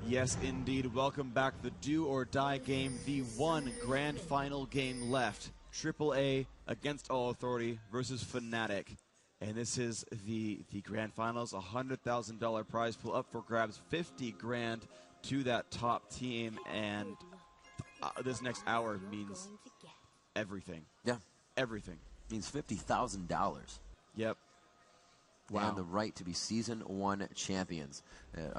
Yes, indeed. Welcome back. The do or die game, the one grand final game left. AAA against All Authority versus Fnatic. And this is the grand finals, $100,000 prize pool up for grabs, 50 grand to that top team. And this next hour means everything. Yeah. Everything. Means $50,000. Yep. Wow. And the right to be Season 1 champions.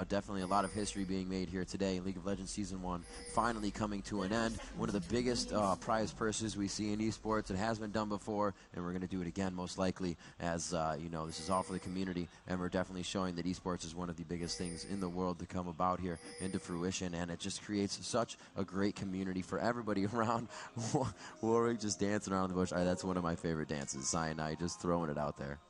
Definitely a lot of history being made here today in League of Legends Season 1 finally coming to an end. One of the biggest prize purses we see in esports. It has been done before, and we're going to do it again most likely, as you know, this is all for the community, and we're definitely showing that esports is one of the biggest things in the world to come about here into fruition, and it just creates such a great community for everybody around. Warwick just dancing around the bush. That's one of my favorite dances. Cyanide just throwing it out there.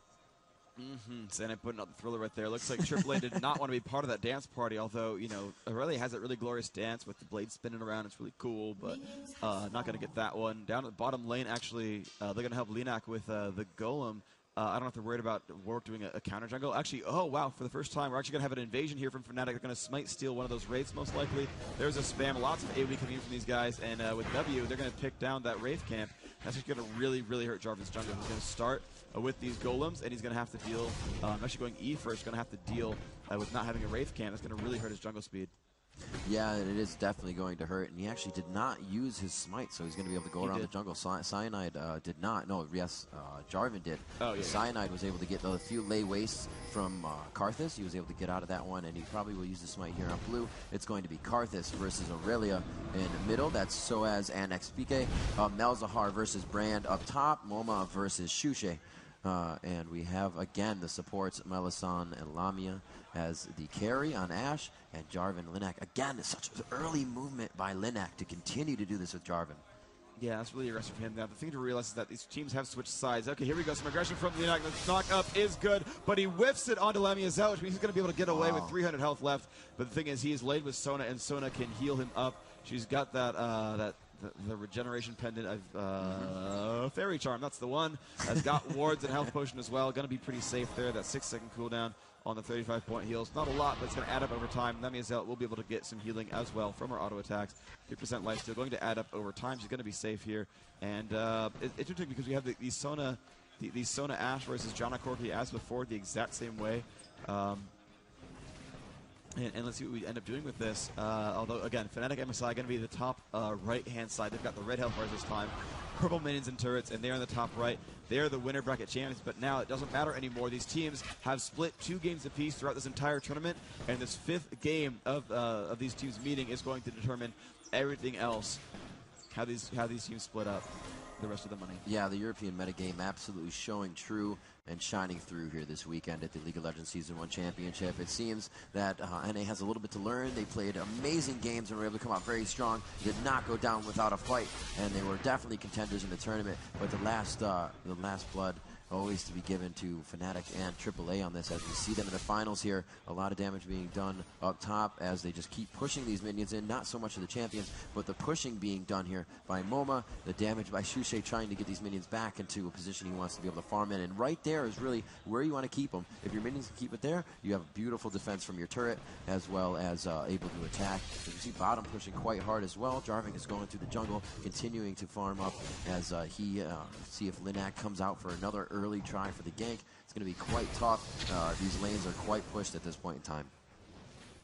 Cyanide putting out the thriller right there. Looks like AAA did not want to be part of that dance party, although, you know, Aurelia has that really glorious dance with the blade spinning around. It's really cool, but not going to get that one. Down at the bottom lane, actually, they're going to help Linak with the Golem. I don't have to worry about Warwick doing a counter jungle. Actually, oh, wow, for the first time, we're actually going to have an invasion here from Fnatic. They're going to smite steal one of those Wraiths, most likely. There's a spam, lots of AoE coming in from these guys, and with W, they're going to pick down that Wraith camp. That's just going to really, really hurt Jarvan's jungle. He's going to start with these Golems, and he's going to have to deal, actually going E first, going to have to deal with not having a Wraith camp. That's going to really hurt his jungle speed. Yeah, it is definitely going to hurt, and he actually did not use his smite, so he's going to be able to go around the jungle. Cyanide did not. No, yes, Jarvan did. Oh, yeah. Cyanide was able to get a few lay wastes from Karthus. He was able to get out of that one, and he probably will use the smite here on blue. It's going to be Karthus versus Aurelia in the middle. That's Soaz and XPK. Malzahar versus Brand up top. Moma versus Shushe. And we have, again, the supports, Melisande and Lamia as the carry on Ashe, and Jarvan Linak. Again, it's such an early movement by Linak to continue to do this with Jarvan. Yeah, that's really aggressive for him. Now, the thing to realize is that these teams have switched sides. Okay, here we go. Some aggression from Linak. The knock up is good, but he whiffs it onto Lamia Zell, which means he's going to be able to get away with 300 health left. But the thing is, he is laid with Sona, and Sona can heal him up. She's got that, the regeneration pendant of Fairy Charm. That's the one. Has got wards and health potion as well. Going to be pretty safe there. That 6-second cooldown on the 35-point heals. Not a lot, but it's going to add up over time. Lamia Zell will be able to get some healing as well from her auto attacks. 3% lifesteal going to add up over time. She's going to be safe here. And it's interesting because we have these Sona Ashe versus Janna Corki as before, the exact same way. And let's see what we end up doing with this. Although, again, Fnatic MSI going to be the top right-hand side. They've got the red health bars this time. Purple minions and turrets, and they're on the top right. They're the winner bracket champions, but now it doesn't matter anymore. These teams have split 2 games apiece throughout this entire tournament, and this 5th game of these teams meeting is going to determine everything else, how these teams split up the rest of the money. Yeah, the European metagame absolutely showing true and shining through here this weekend at the League of Legends Season 1 Championship. It seems that NA has a little bit to learn. They played amazing games and were able to come out very strong. Did not go down without a fight, and they were definitely contenders in the tournament. But the last blood always to be given to Fnatic and AAA on this, as we see them in the finals here. A lot of damage being done up top as they just keep pushing these minions in. Not so much of the champions, but the pushing being done here by Moma. The damage by Shushe trying to get these minions back into a position he wants to be able to farm in. And right there is really where you want to keep them. If your minions can keep it there, you have beautiful defense from your turret, as well as able to attack. You see bottom pushing quite hard as well. Jarvan is going through the jungle, continuing to farm up as he see if Linak comes out for another early try for the gank. It's going to be quite tough. These lanes are quite pushed at this point in time.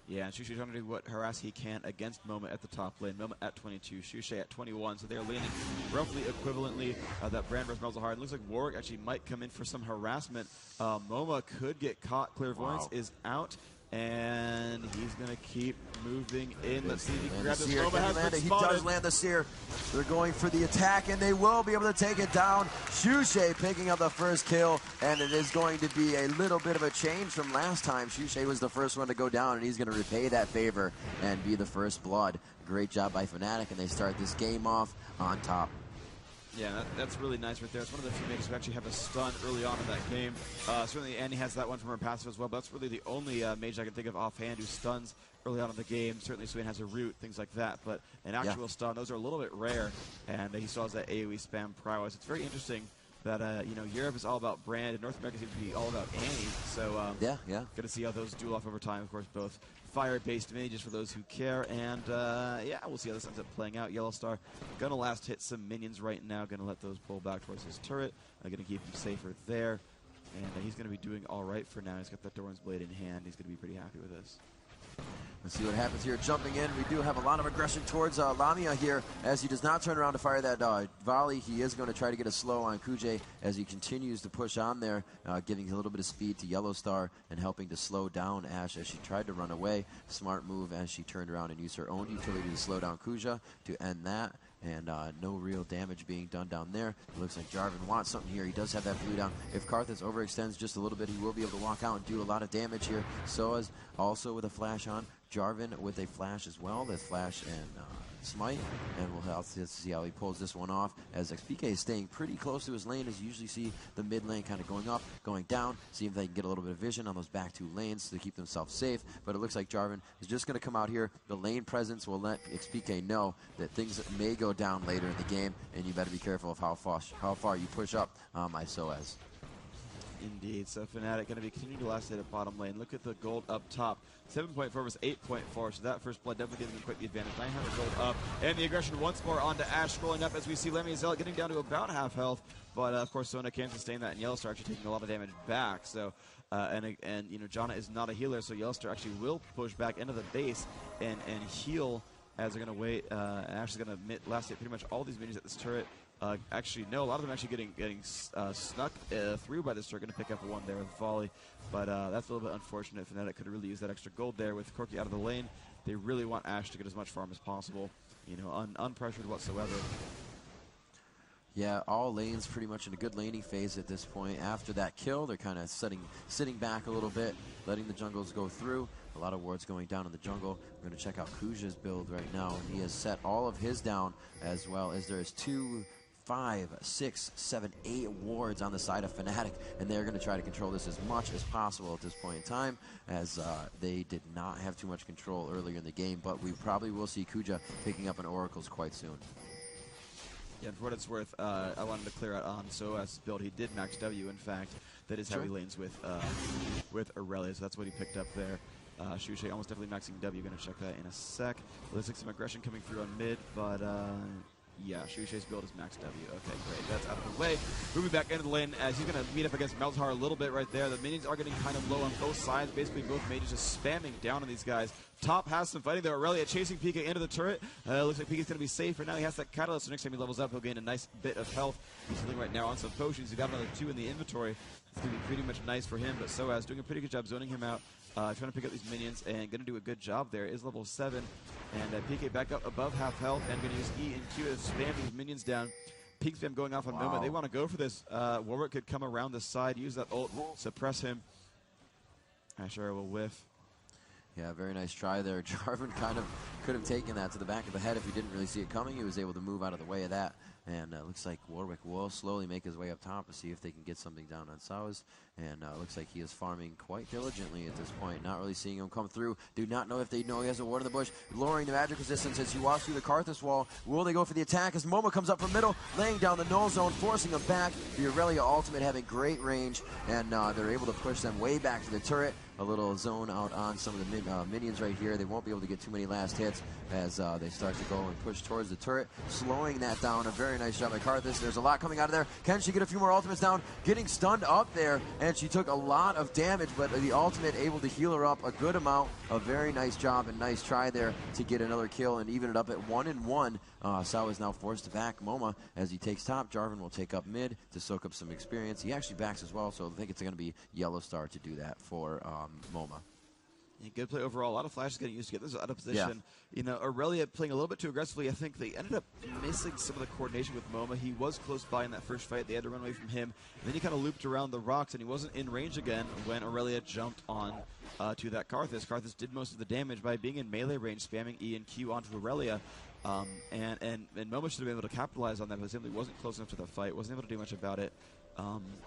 Yeah, and Shushe's trying to do what harass he can against Moma at the top lane. Moma at 22, Shushe at 21, so they're laning roughly equivalently. That Brand versus Malzahar. It looks like Warwick actually might come in for some harassment. Moma could get caught. Clairvoyance is out, and he's going to keep moving in. Let's see if he can grab this. Moma has been spotted. He does land the seer. They're going for the attack, and they will be able to take it down. Shushe picking up the first kill, and it is going to be a little bit of a change from last time. Shushe was the first one to go down, and he's going to repay that favor and be the first blood. Great job by Fnatic, and they start this game off on top. Yeah, that's really nice right there. It's one of the few mages who actually have a stun early on in that game. Certainly Annie has that one from her passive as well, but that's really the only mage I can think of offhand who stuns early on in the game. Certainly Swain has a root, things like that, but an actual stun, those are a little bit rare, and he still has that AoE spam prowess. It's very interesting that, you know, Europe is all about brand, and North America seems to be all about Annie. So, yeah. Going to see how those duel off over time. Of course, both fire-based mages for those who care, and yeah, we'll see how this ends up playing out. Yellow Star going to last hit some minions right now, going to let those pull back towards his turret, going to keep him safer there, and he's going to be doing all right for now. He's got that Doran's Blade in hand. He's going to be pretty happy with this. Let's see what happens here. Jumping in, we do have a lot of aggression towards Lamia here as he does not turn around to fire that volley. He is going to try to get a slow on Kujay as he continues to push on there, giving a little bit of speed to Yellow Star and helping to slow down Ashe as she tried to run away. Smart move as she turned around and used her own utility to slow down Kuja to end that. And no real damage being done down there. It looks like Jarvan wants something here. He does have that blue down. If Karthus overextends just a little bit, he will be able to walk out and do a lot of damage here. So as also with a flash on. Jarvan with a flash as well. That's flash and smite. And we'll have to see how he pulls this one off. As XPK is staying pretty close to his lane, as you usually see the mid lane kind of going up, going down. See if they can get a little bit of vision on those back two lanes to keep themselves safe. But it looks like Jarvan is just going to come out here. The lane presence will let XPK know that things may go down later in the game, and you better be careful of how far you push up my Soaz. Indeed. So Fnatic going to be continuing to last hit at bottom lane. Look at the gold up top. 7.4 versus 8.4. So that first blood definitely giving them quite the advantage. 900 gold up. And the aggression once more onto Ashe, scrolling up as we see Lemmy Zealot getting down to about half health. But of course, Sona can't sustain that, and Yellowstar actually taking a lot of damage back. So, and you know, Janna is not a healer, so Yellowstar actually will push back into the base and heal as they're going to wait. Ashe is going to last hit pretty much all these minions at this turret. Actually, no, a lot of them actually getting snuck through by this turret. Going to pick up one there with volley, but that's a little bit unfortunate. Fnatic could have really used that extra gold there with Corki out of the lane. They really want Ashe to get as much farm as possible, you know, unpressured whatsoever. Yeah, all lanes pretty much in a good laning phase at this point. After that kill, they're kind of sitting back a little bit, letting the jungles go through. A lot of wards going down in the jungle. We're going to check out Kuja's build right now. He has set all of his down, as well as there's 2, 5, 6, 7, 8 wards on the side of Fnatic, and they're going to try to control this as much as possible at this point in time, as they did not have too much control earlier in the game, but we probably will see Kuja picking up an Oracles quite soon. Yeah, and for what it's worth, I wanted to clear out on Soaz's build. He did max W, in fact. That is how he lanes with Aurelia, so that's what he picked up there. Shushay almost definitely maxing W. Going to check that in a sec. Looks like some aggression coming through on mid, but yeah, Shushay's build is max W. Okay, great. That's out of the way. Moving back into the lane as he's going to meet up against Malzahar a little bit right there. The minions are getting kind of low on both sides. Basically, both mages just spamming down on these guys. Top has some fighting there. Aurelia chasing Pika into the turret. Looks like Pika's going to be safe for now. He has that catalyst, so next time he levels up, he'll gain a nice bit of health. He's healing right now on some potions. He's got another 2 in the inventory. It's going to be pretty much nice for him, but Soaz doing a pretty good job zoning him out. Trying to pick up these minions and going to do a good job there. Is level 7. And PK back up above half health and going to use E and Q to spam these minions down. Peak spam going off on Noma. They want to go for this. Warwick could come around the side, use that ult, suppress him. Asher will whiff. Yeah, very nice try there. Jarvan kind of could have taken that to the back of the head if he didn't really see it coming. He was able to move out of the way of that. And looks like Warwick will slowly make his way up top to see if they can get something down on Soaz. And looks like he is farming quite diligently at this point. Not really seeing him come through. Do not know if they know he has a ward in the bush. Lowering the magic resistance as he walks through the Karthus wall. Will they go for the attack as Momo comes up from middle, laying down the null zone, forcing him back. The Aurelia ultimate having great range, and they're able to push them way back to the turret. A little zone out on some of the minions right here. They won't be able to get too many last hits as they start to go and push towards the turret. Slowing that down. A very nice job by Karthus. There's a lot coming out of there. Can she get a few more ultimates down? Getting stunned up there, and she took a lot of damage, but the ultimate able to heal her up a good amount. A very nice job and nice try there to get another kill and even it up at 1-1. Sao is now forced to back Moma as he takes top. Jarvan will take up mid to soak up some experience. He actually backs as well, so I think it's going to be Yellow Star to do that for Moma. Yeah, good play overall. A lot of flashes getting used to get this out of position. Yeah. You know, Aurelia playing a little bit too aggressively. I think they ended up missing some of the coordination with Moma. He was close by in that first fight. They had to run away from him. And then he kind of looped around the rocks, and he wasn't in range again when Aurelia jumped on to that Karthus. Karthus did most of the damage by being in melee range, spamming E and Q onto Aurelia. And Moma should have been able to capitalize on that, but simply wasn't close enough to the fight. Wasn't able to do much about it.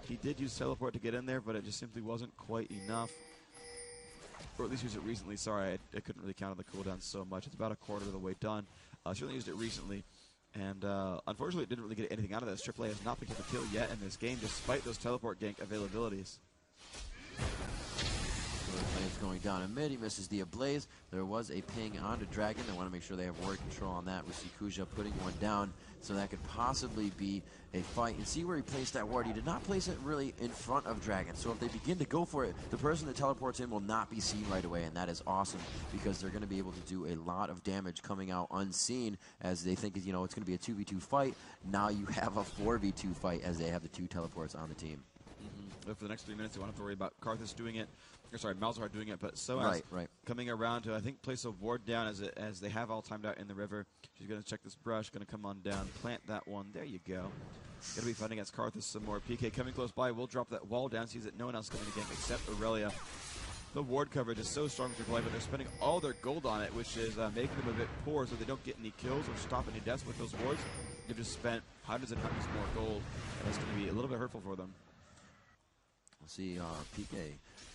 He did use teleport to get in there, but it just simply wasn't quite enough. Or at least used it recently. Sorry, I couldn't really count on the cooldown so much. It's about a quarter of the way done. Certainly used it recently. And unfortunately, it didn't really get anything out of this. AAA has not picked up a kill yet in this game, despite those teleport gank availabilities. It's going down in mid. He misses the Ablaze. There was a ping onto Dragon. They want to make sure they have ward control on that. We see Kuja putting one down, so that could possibly be a fight. And see where he placed that ward. He did not place it really in front of Dragon. So if they begin to go for it, the person that teleports in will not be seen right away, and that is awesome because they're going to be able to do a lot of damage coming out unseen as they think, you know, it's going to be a 2v2 fight. Now you have a 4v2 fight as they have the 2 teleports on the team. But for the next 3 minutes, you won't have to worry about Karthus doing it. Or sorry, Malzahar doing it, but so right. Coming around to, I think, place a ward down as they have all timed out in the river. She's going to check this brush, going to come on down, plant that one. There you go. Going to be fighting against Karthus some more. PK coming close by, will drop that wall down, sees that no one else coming to gank except Aurelia. The ward coverage is so strong for AAA, but they're spending all their gold on it, which is making them a bit poor, so they don't get any kills or stop any deaths with those wards. They've just spent hundreds and hundreds more gold, and that's going to be a little bit hurtful for them. We'll see PK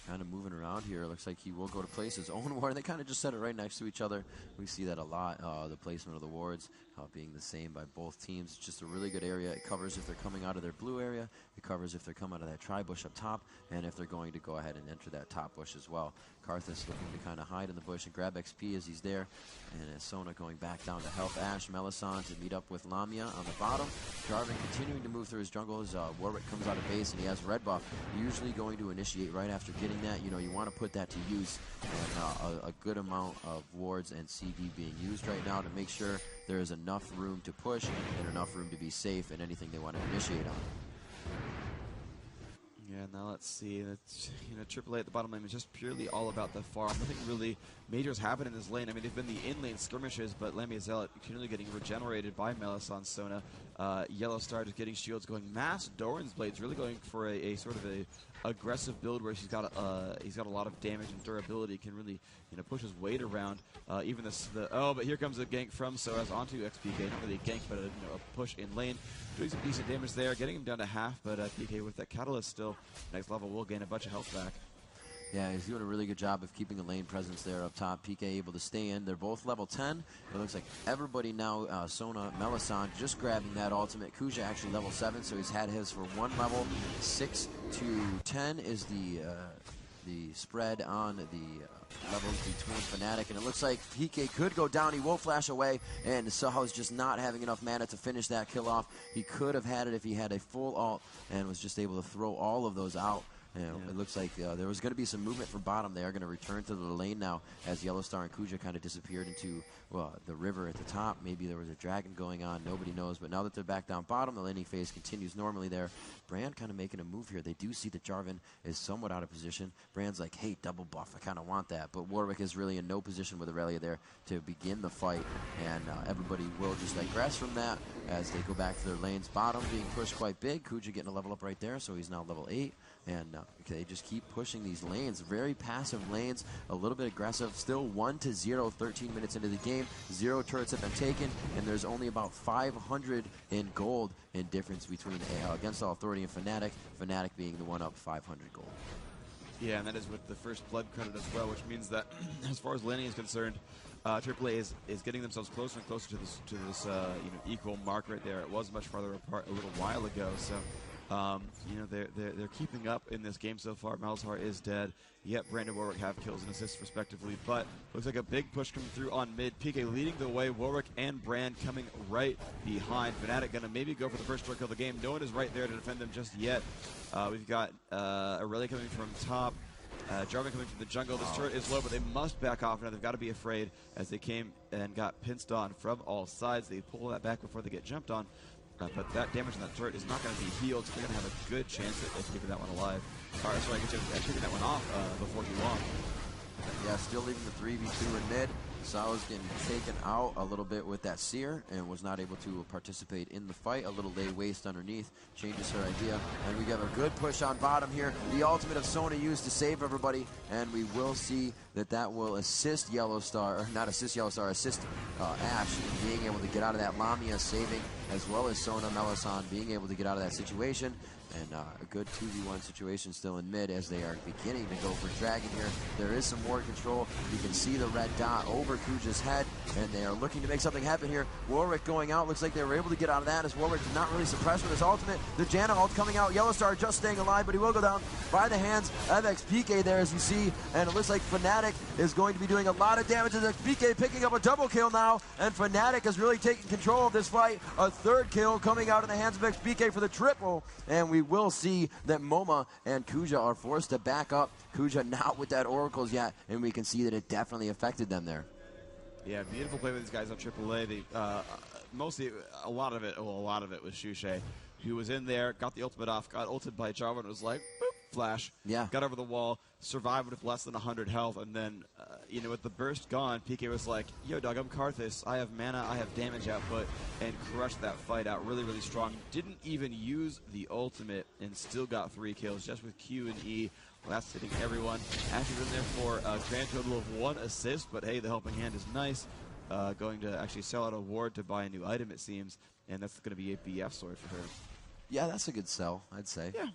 kind of moving around here. Looks like he will go to place his own ward. They kind of just set it right next to each other. We see that a lot, the placement of the wards being the same by both teams. It's just a really good area. It covers if they're coming out of their blue area. It covers if they're coming out of that tri-bush up top, and if they're going to go ahead and enter that top bush as well. Karthus looking to kind of hide in the bush and grab XP as he's there. And as Sona going back down to help Ashe, Melisande to meet up with Lamia on the bottom. Jarvan continuing to move through his jungle as Warwick comes out of base and he has red buff. Usually going to initiate right after getting that. You know, you want to put that to use. And a good amount of wards and CD being used right now to make sure there is enough room to push and enough room to be safe in anything they want to initiate on. Yeah, now let's see. It's, you know, AAA at the bottom lane is just purely all about the farm. Nothing really majors happen in this lane. I mean, they've been the in-lane skirmishes, but Lamia Zealot continually getting regenerated by Melisande Sona. Yellow Star just getting shields going. Mass Doran's Blade's really going for a sort of a aggressive build where he's got a lot of damage and durability. Can really, you know, push his weight around. Even but here comes a gank from Soaz onto XPK. Not really a gank, but a push in lane. Doing some decent damage there, getting him down to half, but PK with that catalyst still, next level will gain a bunch of health back. Yeah, he's doing a really good job of keeping a lane presence there up top. PK able to stay in. They're both level 10. It looks like everybody now, Sona, Melisande, just grabbing that ultimate. Kuja actually level 7, so he's had his for 1 level. 6 to 10 is the spread on the levels between Fnatic, and it looks like PK could go down. He will flash away, and Saha's just not having enough mana to finish that kill off. He could have had it if he had a full ult and was just able to throw all of those out. It looks like there was going to be some movement from bottom. They are going to return to the lane now as Yellow Star and Kuja kind of disappeared into the river at the top. Maybe there was a dragon going on. Nobody knows. But now that they're back down bottom, the laning phase continues normally there. Brand kind of making a move here. They do see that Jarvan is somewhat out of position. Brand's like, hey, double buff. I kind of want that. But Warwick is really in no position with Aurelia there to begin the fight. And everybody will just digress from that as they go back to their lanes. Bottom being pushed quite big. Kuja getting a level up right there, so he's now level 8. And they just keep pushing these lanes. Very passive lanes, a little bit aggressive. Still 1-0, 13 minutes into the game. 0 turrets have been taken, and there's only about 500 in gold in difference between Against All Authority and Fnatic. Fnatic being the one up 500 gold. Yeah, and that is with the first blood credit as well, which means that as far as laning is concerned, AAA is getting themselves closer and closer to this equal mark right there. It was much farther apart a little while ago, so. They're keeping up in this game so far. Malzahar is dead. Yet Brandon Warwick have kills and assists respectively, but looks like a big push coming through on mid. PK leading the way. Warwick and Brand coming right behind. Fnatic gonna maybe go for the first turret kill of the game. No one is right there to defend them just yet. We've got Aurelia coming from top. Jarvan coming from the jungle. This turret is low, but they must back off now. They've got to be afraid as they came and got pinched on from all sides. They pull that back before they get jumped on. But that damage on that turret is not going to be healed, so they're going to have a good chance at keeping that one alive. Sorry, keeping that one off before too long. Yeah, still leaving the 3v2 in mid. Sao's getting taken out a little bit with that Seer and was not able to participate in the fight. A little lay waste underneath changes her idea. And we got a good push on bottom here. The ultimate of Sona used to save everybody. And we will see that will assist Yellow Star, or not assist Yellow Star, assist Ashe in being able to get out of that. Lamia saving, as well as Sona, Melisande being able to get out of that situation. And a good 2v1 situation still in mid as they are beginning to go for Dragon here. There is some ward control. You can see the red dot over Kuja's head, and they are looking to make something happen here. Warwick going out. Looks like they were able to get out of that as Warwick did not really suppress with his ultimate. The Janna ult coming out. Yellowstar just staying alive, but he will go down by the hands of XPK there, as you see. And it looks like Fnatic is going to be doing a lot of damage as XPK picking up a double kill now. And Fnatic is really taking control of this fight. A third kill coming out in the hands of XPK for the triple. And we will see that MoMA and Kuja are forced to back up. Kuja not with that Oracles yet, and we can see that it definitely affected them there. Yeah, beautiful play with these guys on AAA. They, mostly, a lot of it was Shushay, who was in there, got the ultimate off, got ulted by Jarvan, and was like, boop, flash. Yeah. Got over the wall, survived with less than 100 health, and then, you know, with the burst gone, PK was like, yo, dog, I'm Karthus. I have mana, I have damage output, and crushed that fight out really, really strong. Didn't even use the ultimate and still got 3 kills just with Q and E. That's hitting everyone. Ash is in there for a grand total of 1 assist, but hey, the helping hand is nice. Going to actually sell out a ward to buy a new item, it seems, and that's going to be a BF sword for her. Yeah, that's a good sell, I'd say. Yeah.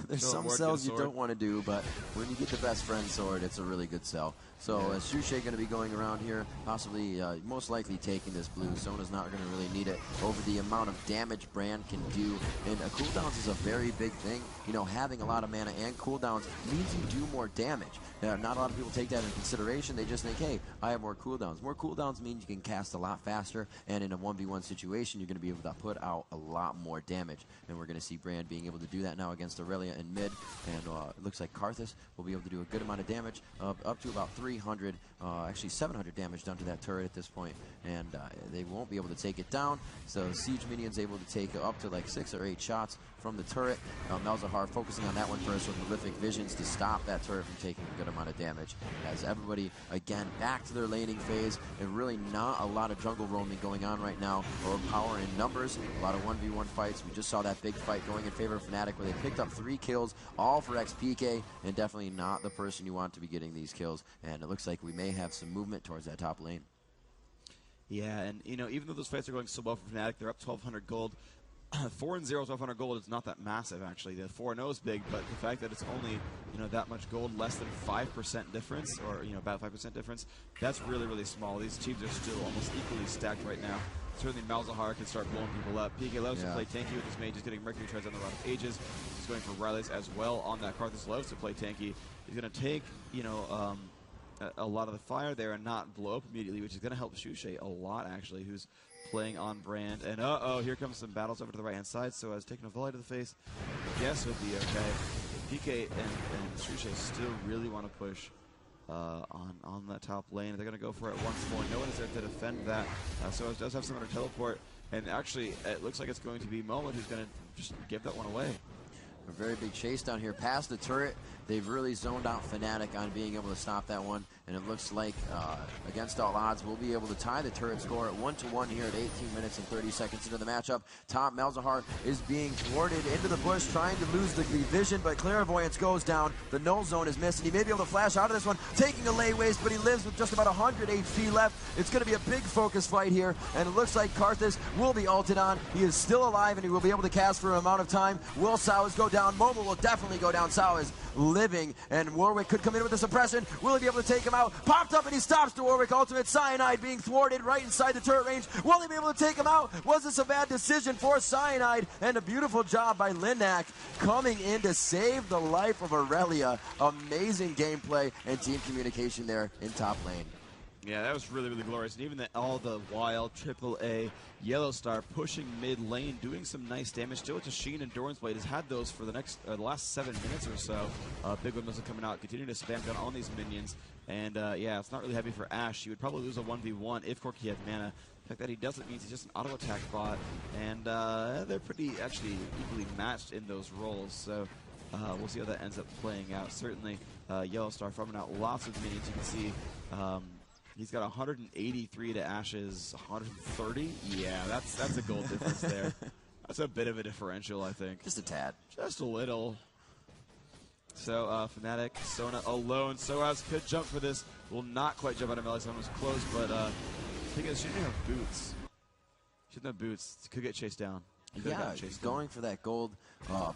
There's some sells you don't want to do, but when you get the best friend sword, it's a really good sell. So yeah. Shushay going to be going around here, possibly, most likely taking this blue. Sona's not going to really need it over the amount of damage Brand can do. And cooldowns is a very big thing. You know, having a lot of mana and cooldowns means you do more damage. Not a lot of people take that into consideration. They just think, hey, I have more cooldowns. More cooldowns means you can cast a lot faster, and in a 1v1 situation, you're going to be able to put out a lot more damage. And we're going to see Brand being able to do that now against Aurelia in mid. And it looks like Karthus will be able to do a good amount of damage, up to about 300, actually 700 damage done to that turret at this point. And they won't be able to take it down. So Siege Minion's able to take up to like 6 or 8 shots from the turret. Malzahar focusing on that one first with Malefic Visions to stop that turret from taking a good amount of damage. As everybody, again, back to their laning phase, and really not a lot of jungle roaming going on right now, or power in numbers. A lot of 1v1 fights. We just saw that big fight going in favor of Fnatic where they picked up 3 kills, all for XPK, and definitely not the person you want to be getting these kills. And it looks like we may have some movement towards that top lane. Yeah, and you know, even though those fights are going so well for Fnatic, they're up 1,200 gold. 4-0, 1,200 gold is not that massive, actually. The 4-0 is big, but the fact that it's only, you know, that much gold, less than 5% difference, or, you know, about 5% difference, that's really, really small. These teams are still almost equally stacked right now. Certainly Malzahar can start blowing people up. PK loves to play tanky with his mage. He's getting Mercury Treads on the run of ages. He's going for Riley's as well on that. Karthus loves to play tanky. He's going to take, you know, a lot of the fire there and not blow up immediately, which is going to help Shushay a lot, actually, who's playing on Brand. And uh-oh, here comes some battles over to the right-hand side. So as taking a volley to the face, I guess would be okay. PK and Shushay still really want to push on that top lane. They're going to go for it once more. No one is there to defend that. So it does have someone to teleport. And actually, it looks like it's going to be Moment who's going to just give that one away. A very big chase down here past the turret. They've really zoned out Fnatic on being able to stop that one, and it looks like against all odds we'll be able to tie the turret score at 1-1 here at 18 minutes and 30 seconds into the matchup. Top Malzahar is being thwarted into the bush, trying to lose the vision, but Clairvoyance goes down. The null zone is missed, and he may be able to flash out of this one, taking a lay waste, but he lives with just about 100 HP left. It's going to be a big focus fight here, and it looks like Karthus will be ulted on. He is still alive, and he will be able to cast for an amount of time. Will Sowers go down? Momo will definitely go down. Sowers living, and Warwick could come in with the suppression. Will he be able to take him out? Popped up, and he stops the Warwick ultimate. Cyanide being thwarted right inside the turret range. Will he be able to take him out? Was this a bad decision for Cyanide? And a beautiful job by Linnak coming in to save the life of Aurelia. Amazing gameplay and team communication there in top lane. Yeah, that was really, really glorious. And even all the wild AAA Yellowstar pushing mid lane, doing some nice damage. Still to Sheen and Doran's Blade has had those for the last 7 minutes or so. Big One missile coming out, continuing to spam down on these minions. And yeah, it's not really heavy for Ash. He would probably lose a 1v1 if Corki had mana. The fact that he doesn't means he's just an auto attack bot. And they're pretty actually equally matched in those roles. So we'll see how that ends up playing out. Certainly Yellowstar farming out lots of minions. You can see he's got 183 to Ash's 130. Yeah, that's a gold difference there. That's a bit of a differential, I think. Just a tad. Just a little. So Fnatic, Sona alone. Soaz could jump for this. Will not quite jump out of melee. Someone was close, but the thing is, she didn't have boots. She didn't have boots. Could get chased down. Yeah, he's going for that gold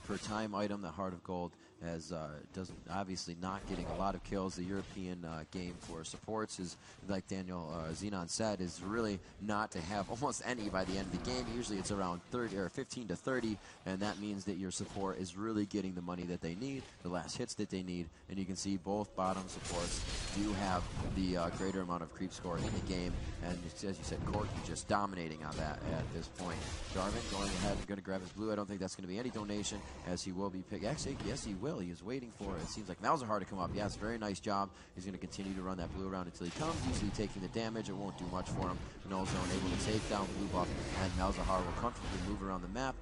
per time item, the Heart of Gold, as doesn't obviously not getting a lot of kills. The European game for supports is, like Daniel Xenon said, is really not to have almost any by the end of the game. Usually it's around 30 or 15 to 30, and that means that your support is really getting the money that they need, the last hits that they need, and you can see both bottom supports do have the greater amount of creep score in the game, and as you said, Corky just dominating on that at this point. Jarvan going ahead and going to grab his blue. I don't think that's going to be any donation, as he will be picked. Actually, yes, he will. He is waiting for it. It seems like Malzahar to come up. Yes, very nice job. He's going to continue to run that blue around until he comes, usually taking the damage. It won't do much for him. No zone able to take down blue buff, and Malzahar will comfortably move around the map.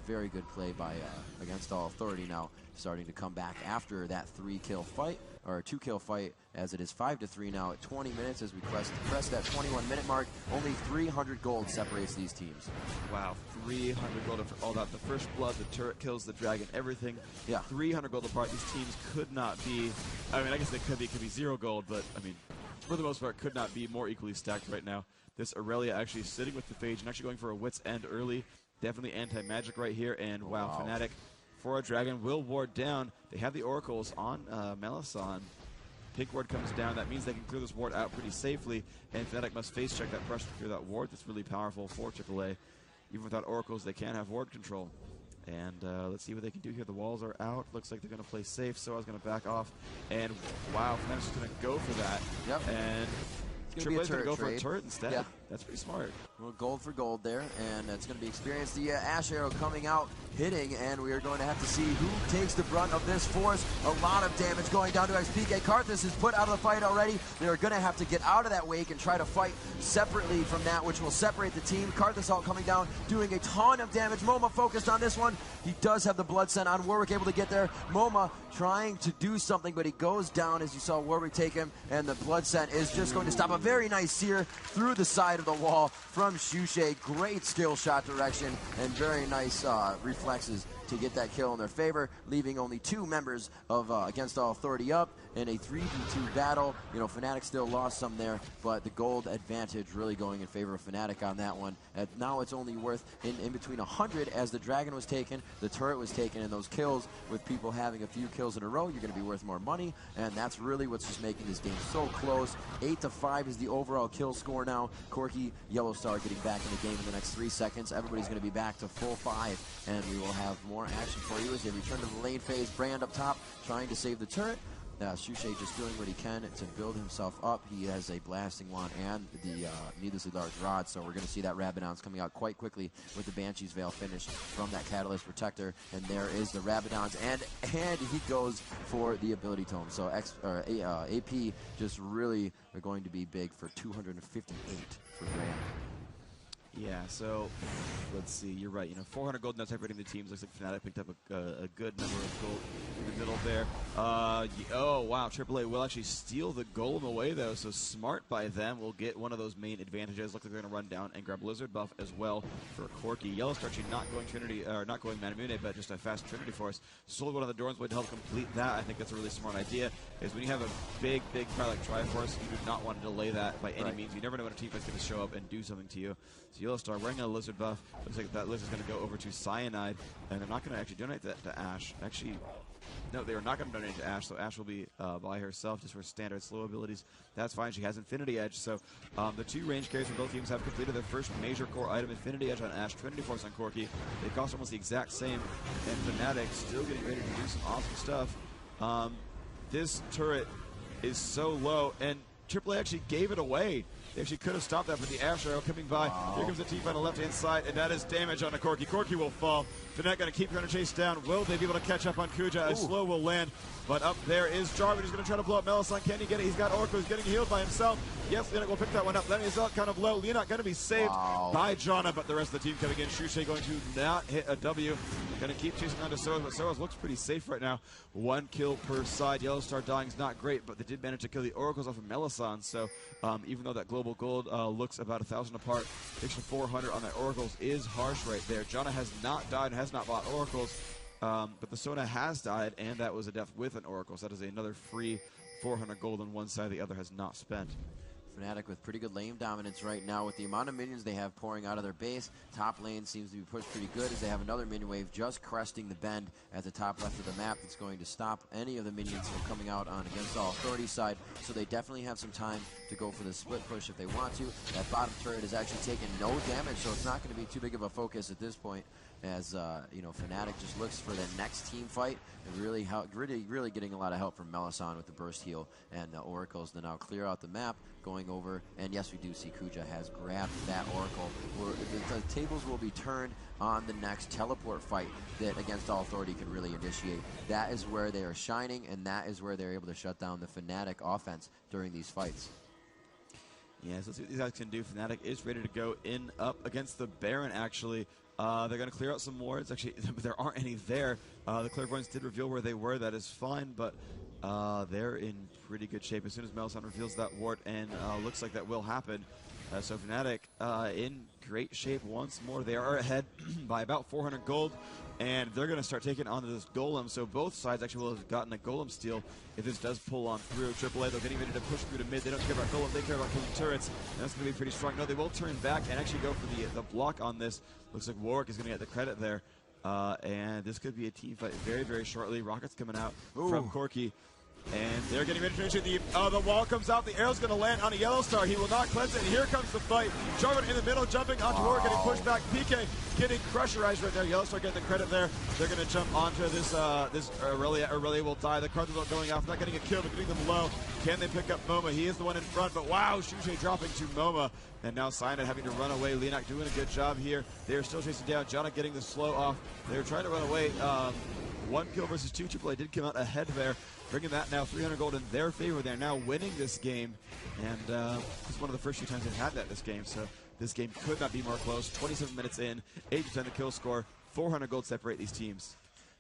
Very good play by Against All Authority now, starting to come back after that 3-kill fight, or 2-kill fight, as it is 5-3 now at 20 minutes as we press that 21-minute mark. Only 300 gold separates these teams. Wow, 300 gold for all that. The first blood, the turret kills the dragon, everything. Yeah. 300 gold apart. These teams could not be, I mean, I guess they could be 0 gold, but I mean, for the most part, could not be more equally stacked right now. This Aurelia actually sitting with the Phage and actually going for a Wit's End early. Definitely anti-magic right here, and wow, Fnatic for a dragon will ward down. They have the oracles on Melisson. Pink ward comes down. That means they can clear this ward out pretty safely, and Fnatic must face check that pressure to clear that ward. That's really powerful for AAA. Even without oracles, they can have ward control. And let's see what they can do here. The walls are out. Looks like they're going to play safe. So I was going to back off. And wow, Fnatic's going to go for that. Yep. And AAA's going to go for a turret instead. Yeah. That's pretty smart. Well, gold for gold there, and it's going to be experienced. The Ash Arrow coming out, hitting, and we are going to have to see who takes the brunt of this force. A lot of damage going down to XPK. Karthus is put out of the fight already. They're going to have to get out of that wake and try to fight separately from that, which will separate the team. Karthus all coming down, doing a ton of damage. Moma focused on this one. He does have the blood scent on. Warwick able to get there. Moma trying to do something, but he goes down as you saw Warwick take him, and the blood scent is just going to stop. A very nice sear through the side of the wall from Shushay. Great skill shot direction and very nice reflexes to get that kill in their favor, leaving only 2 members of Against All Authority up in a 3v2 battle. You know, Fnatic still lost some there, but the gold advantage really going in favor of Fnatic on that one. And now it's only worth in between 100 as the dragon was taken, the turret was taken, and those kills with people having a few kills in a row, you're going to be worth more money, and that's really what's just making this game so close. 8-5 is the overall kill score now. Corky, Yellow Star getting back in the game in the next 3 seconds. Everybody's going to be back to full 5, and we will have more action for you as they return to the lane phase. Brand up top trying to save the turret. Shushay just doing what he can to build himself up. He has a blasting wand and the needlessly large rod, so we're going to see that Rabadon's coming out quite quickly with the Banshee's Veil finished from that Catalyst Protector, and there is the Rabadon's, and he goes for the ability tome. So AP just really are going to be big for 258 for Brand. Yeah, so let's see. You're right. You know, 400 gold now separating the teams. Looks like Fnatic picked up a good number of gold in the middle there. Oh, wow. AAA will actually steal the golem away, though, so smart by them. We'll get one of those main advantages. Looks like they're going to run down and grab Blizzard buff as well for Corky. Yellow Star actually not going Trinity, or not going Manamune, but just a fast Trinity Force. Sold one of the Dorn's way to help complete that. I think that's a really smart idea, is when you have a big fire like Triforce, you do not want to delay that by any means. You never know when a team is going to show up and do something to you. So Yellow Star wearing a Lizard buff. Looks like that Lizard is going to go over to Cyanide, and they're not going to actually donate that to Ashe. Actually, no, they are not going to donate to Ashe, so Ashe will be by herself just for standard slow abilities. That's fine. She has Infinity Edge, so the 2 range carries from both teams have completed their first major core item, Infinity Edge on Ashe, Trinity Force on Corky. They cost almost the exact same, and Fnatic still getting ready to do some awesome stuff. This turret is so low, and AAA actually gave it away. They actually could have stopped that, but the Ash Arrow coming by. Wow. Here comes the team on the left-hand side, and that is damage on the Corky. Corky will fall. Fnatic going to keep trying to chase down. Will they be able to catch up on Kuja? A slow will land, but up there is Jarvan. He's going to try to blow up Melisson. Can he get it? He's got Oracle. He's getting healed by himself. Yes, Leonard will pick that one up. Lemmy is out kind of low. Leonard going to be saved by Jonna, but the rest of the team coming in. Shushay going to not hit a W. Going to keep chasing on to Soaz, but Soaz looks pretty safe right now. 1 kill per side. Yellow Star dying is not great, but they did manage to kill the Oracles off of Melisson, so even though that global gold looks about 1,000 apart, extra 400 on that Oracles is harsh right there. Jonna has not died and has not bought Oracles, but the Sona has died, and that was a death with an Oracle, so that is another free 400 gold on one side. The other has not spent. Fnatic with pretty good lane dominance right now with the amount of minions they have pouring out of their base. Top lane seems to be pushed pretty good as they have another minion wave just cresting the bend at the top left of the map that's going to stop any of the minions from coming out on against all authority side. So they definitely have some time to go for the split push if they want to. That bottom turret is actually taking no damage, so it's not going to be too big of a focus at this point as you know, Fnatic just looks for the next team fight and really getting a lot of help from Melisson with the burst heal and the oracles to now clear out the map going over. And yes, we do see Kuja has grabbed that oracle. The tables will be turned on the next teleport fight that Against All Authority can really initiate. That is where they are shining, and that is where they're able to shut down the Fnatic offense during these fights. Yeah, so let's see what these guys can do. Fnatic is ready to go in up against the Baron, actually. They're going to clear out some wards. Actually, there aren't any there. The clairvoyants did reveal where they were. That is fine, but they're in pretty good shape as soon as Melisson reveals that ward, and looks like that will happen. So Fnatic in great shape once more. They are ahead by about 400 gold, and they're going to start taking on this golem. So both sides actually will have gotten a golem steal if this does pull on through. AAA, they're getting ready to push through to mid. They don't care about golem, they care about killing turrets, and that's going to be pretty strong. No, they will turn back and actually go for the block on this. Looks like Warwick is going to get the credit there. And this could be a team fight very, very shortly. Rockets coming out from Corki. And they're getting ready to finish it. The wall comes out. The arrow's going to land on a yellow star. He will not cleanse it. And here comes the fight. Jarvan in the middle, jumping onto Warwick, getting pushed back. PK getting pressurized right there. Yellow star getting the credit there. They're going to jump onto this. Aurelia will die. The Cardinals are going off. Not getting a kill, but getting them low. Can they pick up Moma? He is the one in front. But wow, Shushay dropping to Moma. And now Cyanide having to run away. Leonak doing a good job here. They're still chasing down. Jana getting the slow off. They're trying to run away. 1 kill versus 2. AAA did come out ahead there, bringing that now 300 gold in their favor. They're now winning this game, and it's one of the first few times they've had that this game, so this game could not be more close. 27 minutes in, 8-10 the kill score, 400 gold separate these teams.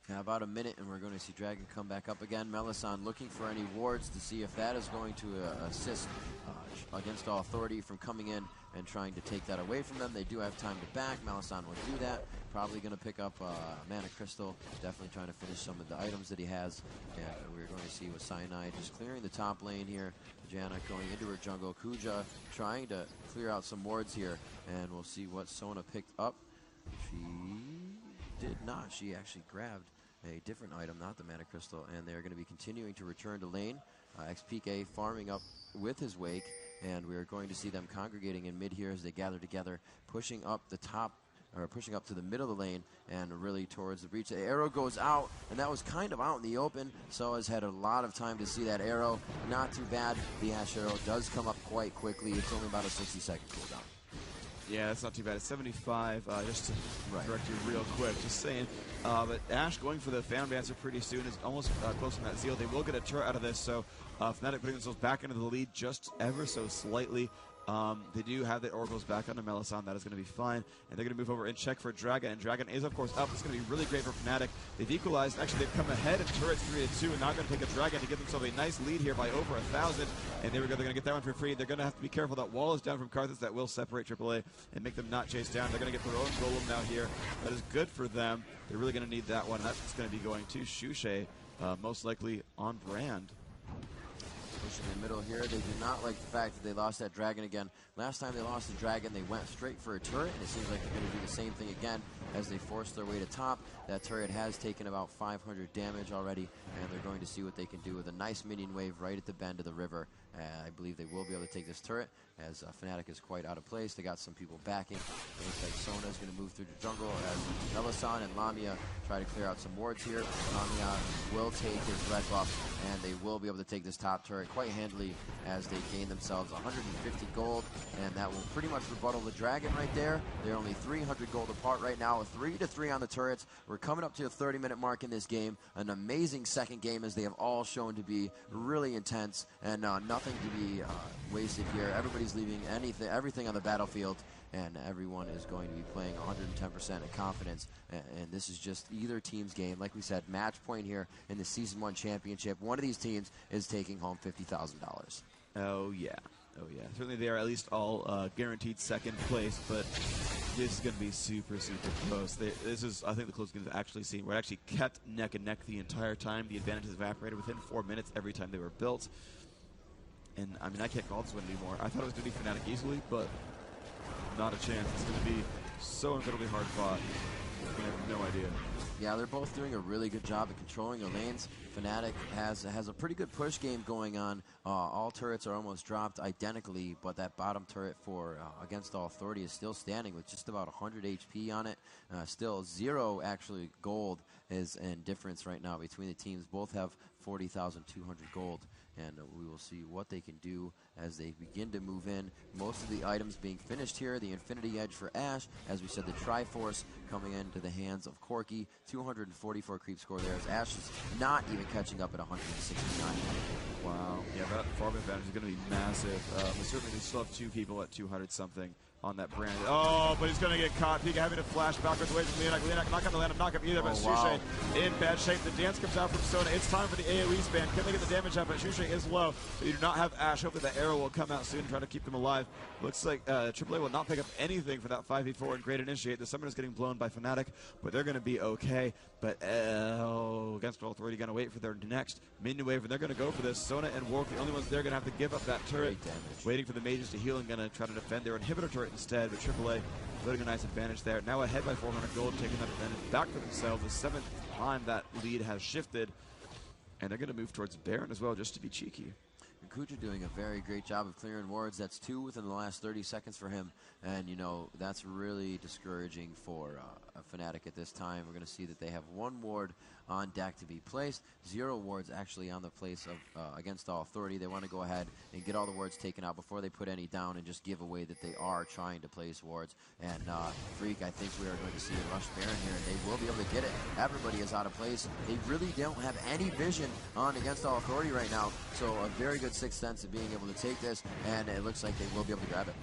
Now about a minute, and we're going to see Dragon come back up again. Melisson looking for any wards to see if that is going to assist Against All Authority from coming in and trying to take that away from them. They do have time to back. Melisson will do that. Probably going to pick up Mana Crystal. Definitely trying to finish some of the items that he has. And we're going to see with Cyanide just clearing the top lane here. Janna going into her jungle. Kuja trying to clear out some wards here. And we'll see what Sona picked up. She did not. She actually grabbed a different item, not the Mana Crystal. And they're going to be continuing to return to lane. XPK farming up with his Wake. And we are going to see them congregating in mid here as they gather together, pushing up the top, or pushing up to the middle of the lane and really towards the breach. The arrow goes out, and that was kind of out in the open. So has had a lot of time to see that arrow. Not too bad. The Ash arrow does come up quite quickly. It's only about a 60-second cooldown. Yeah, that's not too bad. It's 75, just to correct you real quick. Just saying. But Ash going for the Phantom Dancer pretty soon is almost close on that Zeal. They will get a turret out of this, so Fnatic putting themselves back into the lead just ever so slightly. They do have the Oracles back onto Melisson. That is going to be fine. And they're going to move over and check for Dragon. And Dragon is, of course, up. It's going to be really great for Fnatic. They've equalized. Actually, they've come ahead in turrets 3-2 and now going to take a Dragon to give themselves a nice lead here by over 1,000. And there we go. They're going to get that one for free. They're going to have to be careful. That wall is down from Karthus. That will separate AAA and make them not chase down. They're going to get their own Golem now here. That is good for them. They're really going to need that one. And that's going to be going to Shushay, most likely on brand. Pushing in the middle here. They do not like the fact that they lost that Dragon again. Last time they lost the Dragon, they went straight for a turret, and it seems like they're going to do the same thing again as they force their way to top. That turret has taken about 500 damage already, and they're going to see what they can do with a nice minion wave right at the bend of the river. I believe they will be able to take this turret, as Fnatic is quite out of place. They got some people backing. It looks like Sona is going to move through the jungle as Melisson and Lamia try to clear out some wards here. Lamia will take his red buff, and they will be able to take this top turret quite handily as they gain themselves 150 gold, and that will pretty much rebuttal the Dragon right there. They're only 300 gold apart right now, a 3-3 on the turrets. We're coming up to a 30-minute mark in this game. An amazing second game as they have all shown to be really intense and nothing to be wasted here. Everybody's leaving everything on the battlefield, and everyone is going to be playing 110% in confidence. And this is just either team's game. Like we said, match point here in the Season 1 Championship. One of these teams is taking home $50,000. Oh, yeah. Oh, yeah. Certainly they are at least all guaranteed second place, but this is going to be super, super close. This is, I think, the closest game I've actually seen, where it actually kept neck and neck the entire time. The advantages evaporated within 4 minutes every time they were built. And, I mean, I can't call this one anymore. I thought it was going to be Fnatic easily, but not a chance. It's going to be so incredibly hard fought. I have no idea. Yeah, they're both doing a really good job of controlling their lanes. Fnatic has a pretty good push game going on. All turrets are almost dropped identically, but that bottom turret for Against All Authority is still standing with just about 100 HP on it. Still 0 actually gold is in difference right now between the teams. Both have 40,200 gold, and we will see what they can do as they begin to move in. Most of the items being finished here. The Infinity Edge for Ashe, as we said, the Triforce coming into the hands of Corki. 244 creep score there as Ashe is not even catching up at 169. Wow. Yeah, that farm advantage is going to be massive. Certainly they still have 2 people at 200 something on that brand. Oh, but he's going to get caught. Pika having to flash backwards away from Leonak. Leonak not going to land him, knock him either, but Shushay in bad shape. The dance comes out from Sona. It's time for the AoE span. Can they get the damage up? But Shushay is low. But you do not have Ashe. Hopefully that arrow will come out soon, try to keep them alive. Looks like AAA will not pick up anything for that 5v4 and Great Initiate. The Summoner is getting blown by Fnatic, but they're going to be okay. But Against All Authority going to wait for their next minion wave, and they're going to go for this. Sona and Warwick, the only ones they're going to have to give up that turret. Waiting for the mages to heal and going to try to defend their inhibitor turret instead, but AAA putting a nice advantage there. Now ahead by 400 gold, taking that advantage back for themselves. The 7th time that lead has shifted, and they're going to move towards Baron as well, just to be cheeky. Kuja doing a very great job of clearing wards. That's 2 within the last 30 seconds for him, and you know that's really discouraging for Fnatic at this time. We're going to see that they have 1 ward on deck to be placed, 0 wards actually on the place of Against All Authority. They want to go ahead and get all the wards taken out before they put any down and just give away that they are trying to place wards. And Freak, I think we are going to see a rush Baron here, and they will be able to get it. Everybody is out of place. They really don't have any vision on Against All Authority right now, so a very good 6th sense of being able to take this, and it looks like they will be able to grab it.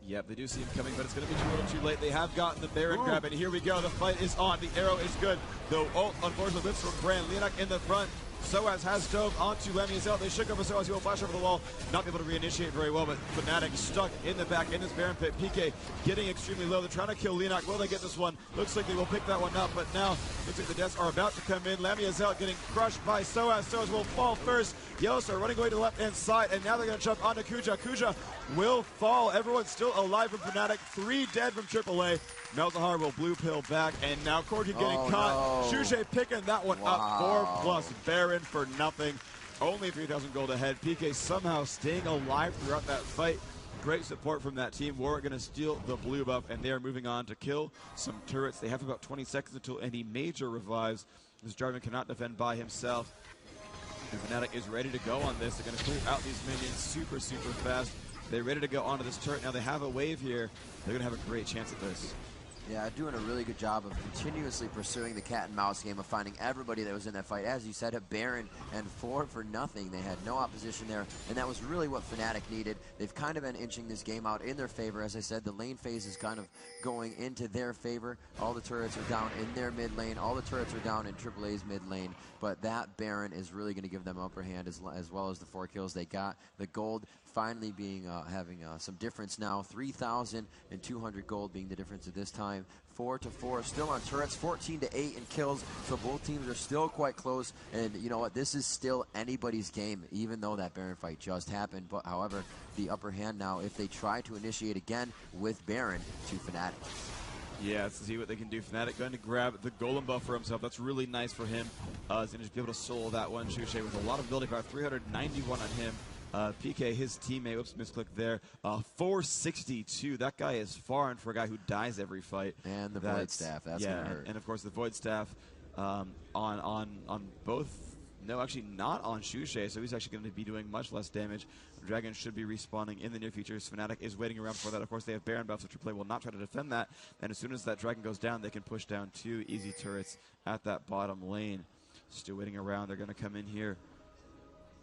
Yep, they do see him coming, but it's going to be a little too late. They have gotten the Baron grab, and here we go. The fight is on. The arrow is good. The ult, unfortunately, lives from Brand. Leonak in the front. Soaz has dove onto Lamiazel. They should go for Soaz. He will flash over the wall. Not be able to reinitiate very well, but Fnatic stuck in the back in this Baron pit. PK getting extremely low. They're trying to kill Leonak. Will they get this one? Looks like they will pick that one up, but now looks like the deaths are about to come in. Lamiazel getting crushed by Soaz. Soaz will fall first. Yellowstar running away to the left-hand side, and now they're going to jump onto Kuja. Kuja will fall. Everyone's still alive from Fnatic. 3 dead from AAA. Malzahar will blue pill back, and now Corki getting caught. No. Shushay picking that one up. 4+ Baron for nothing. Only 3,000 gold ahead. PK somehow staying alive throughout that fight. Great support from that team. Warwick going to steal the blue buff, and they are moving on to kill some turrets. They have about 20 seconds until any major revives. This Jarvan cannot defend by himself. And Fnatic is ready to go on this. They're going to clear out these minions super, super fast. They're ready to go onto this turret. Now they have a wave here. They're going to have a great chance at this. Yeah, doing a really good job of continuously pursuing the cat and mouse game of finding everybody that was in that fight. As you said, a Baron and 4 for nothing. They had no opposition there, and that was really what Fnatic needed. They've kind of been inching this game out in their favor. As I said, the lane phase is kind of going into their favor. All the turrets are down in their mid lane. All the turrets are down in AAA's mid lane, but that Baron is really going to give them upper hand as well as the 4 kills they got. The gold finally being having some difference now. 3,200 gold being the difference at this time. 4-4 still on turrets, 14-8 in kills, so both teams are still quite close. And you know what, this is still anybody's game, even though that Baron fight just happened. But however, the upper hand now if they try to initiate again with Baron to Fnatic. Yeah, let's see what they can do. Fnatic going to grab the Golem buff for himself. That's really nice for him. He's going to be able to solo that one. Shushay with a lot of ability power, 391 on him. PK, his teammate, whoops, misclicked there, 462. That guy is foreign for a guy who dies every fight. And the Void Staff, that's going to hurt. And of course the Void Staff on both, no, actually not on Shushay, so he's actually going to be doing much less damage. Dragon should be respawning in the near future. Fnatic is waiting around for that. Of course, they have Baron buffs, so AAA will not try to defend that. And as soon as that Dragon goes down, they can push down 2 easy turrets at that bottom lane. Still waiting around. They're going to come in here.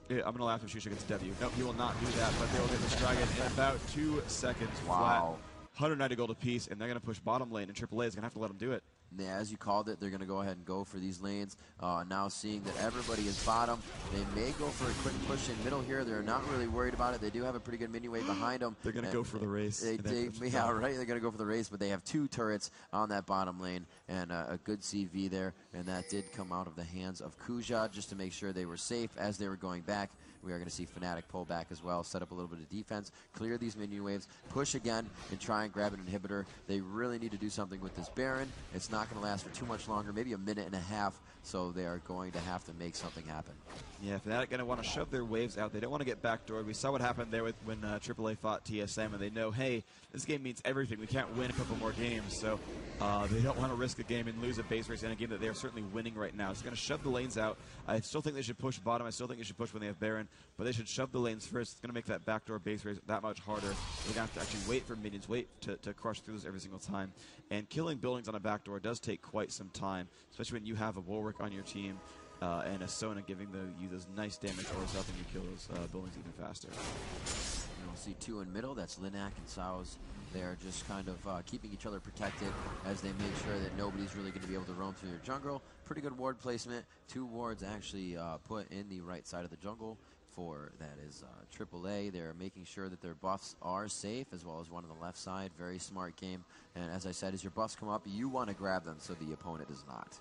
Yeah, I'm going to laugh if Shushay gets W. Nope, he will not do that, but they will get this Dragon in about 2 seconds flat. 190 gold apiece, and they're going to push bottom lane, and AAA is going to have to let them do it. Yeah, as you called it, they're going to go ahead and go for these lanes. Now seeing that everybody is bottom, they may go for a quick push in middle here. They're not really worried about it. They do have a pretty good minion wave behind them. They're going to go for the race. Yeah, right. They're going to go for the race, but they have 2 turrets on that bottom lane and a good CV there. And that did come out of the hands of Kuja just to make sure they were safe as they were going back. We are going to see Fnatic pull back as well, set up a little bit of defense, clear these minion waves, push again, and try and grab an inhibitor. They really need to do something with this Baron. It's not going to last for too much longer, maybe a minute and a half, so they are going to have to make something happen. Yeah, Fnatic going to want to shove their waves out. They don't want to get backdoored. We saw what happened there when AAA fought TSM, and they know, hey, this game means everything. We can't win a couple more games, so they don't want to risk a game and lose a base race in a game that they are certainly winning right now. So they're going to shove the lanes out. I still think they should push bottom. I still think they should push when they have Baron, but they should shove the lanes first. It's going to make that backdoor base race that much harder. They're going to have to actually wait for minions, wait to crush through this every single time. And killing buildings on a backdoor does take quite some time, especially when you have a Warwick on your team and a Sona giving you those nice damage or helping you kill those buildings even faster. We'll see 2 in middle. That's Linak and Saoz. They're just kind of keeping each other protected as they make sure that nobody's really going to be able to roam through their jungle. Pretty good ward placement. 2 wards actually put in the right side of the jungle for that is AAA. They're making sure that their buffs are safe, as well as one on the left side. Very smart game. And as I said, as your buffs come up, you want to grab them so the opponent does not.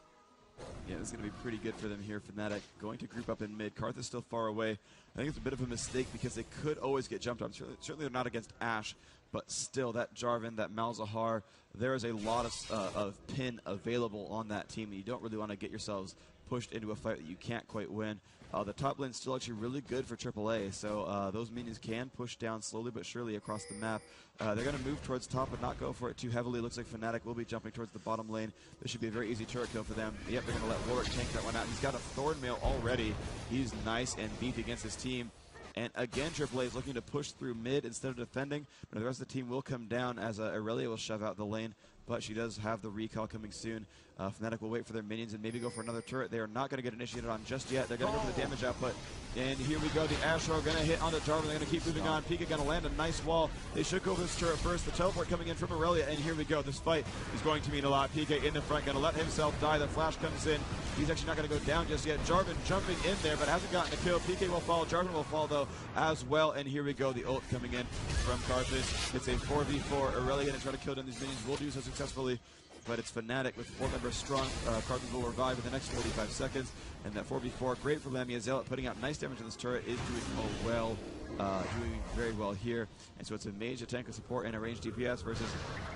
Yeah, this is going to be pretty good for them here. Fnatic going to group up in mid. Karth is still far away. I think it's a bit of a mistake because they could always get jumped on. Certainly they're not against Ashe, but still, that Jarvan, that Malzahar, there is a lot of pin available on that team, and you don't really want to get yourselves pushed into a fight that you can't quite win. The top lane's still actually really good for AAA, so those minions can push down slowly but surely across the map. They're going to move towards top but not go for it too heavily. Looks like Fnatic will be jumping towards the bottom lane. This should be a very easy turret kill for them. Yep, they're going to let Warwick tank that one out. He's got a Thornmail already. He's nice and beefy against his team. And again, AAA is looking to push through mid instead of defending. But the rest of the team will come down as Aurelia will shove out the lane. But she does have the recall coming soon. Fnatic will wait for their minions and maybe go for another turret. They are not going to get initiated on just yet. They're going to go for the damage output. And here we go. The Asher are going to hit onto Jarvan. They're going to keep moving on. Pika going to land a nice wall. They should go for this turret first. The teleport coming in from Aurelia. And here we go. This fight is going to mean a lot. Pika in the front, going to let himself die. The flash comes in. He's actually not going to go down just yet. Jarvan jumping in there, but hasn't gotten a kill. PK will fall. Jarvan will fall, though, as well. And here we go. The ult coming in from Karthus. It's a 4v4. Aurelia going to try to kill down these minions. Will do so successfully. But it's Fnatic with 4 members strong. Karthus will revive in the next 45 seconds. And that 4v4, great for Lamia Zealot, putting out nice damage on this turret, is doing doing very well here. And so it's a mage, a tank, a support, and a ranged DPS versus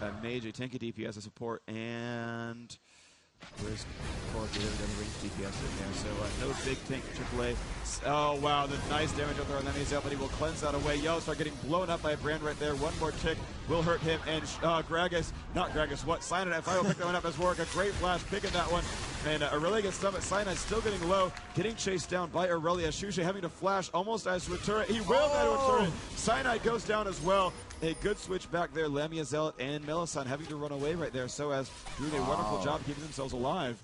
a mage, a tank, a DPS, a support, and where's Corky? There we go, the ranged DPS in there. So no big tank for AAA. Oh, wow, the nice damage out there on Lamia Zealot, but he will cleanse that away. Yellow start getting blown up by a brand right there. One more tick will hurt him, and Cyanide F5 will pick that one up as Warwick. A great flash, picking that one. And Aurelia gets stunned, but Cyanide still getting low, getting chased down by Aurelia. Shusha having to flash almost as to a turret. He will die to a turret. Cyanide goes down as well. A good switch back there. Lamia Zealot and Melisande having to run away right there. So as doing a wonderful job keeping themselves alive.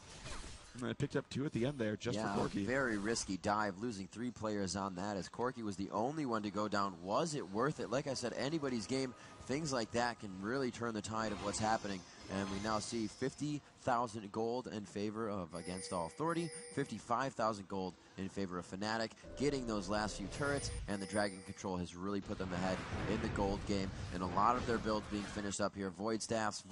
And I picked up 2 at the end there just for Corky. Very risky dive, losing 3 players on that as Corky was the only one to go down. Was it worth it? Like I said, anybody's game, things like that can really turn the tide of what's happening. And we now see 50,000 gold in favor of Against All Authority, 55,000 gold in favor of Fnatic, getting those last few turrets, and the Dragon Control has really put them ahead in the gold game. And a lot of their builds being finished up here. Void Staffs,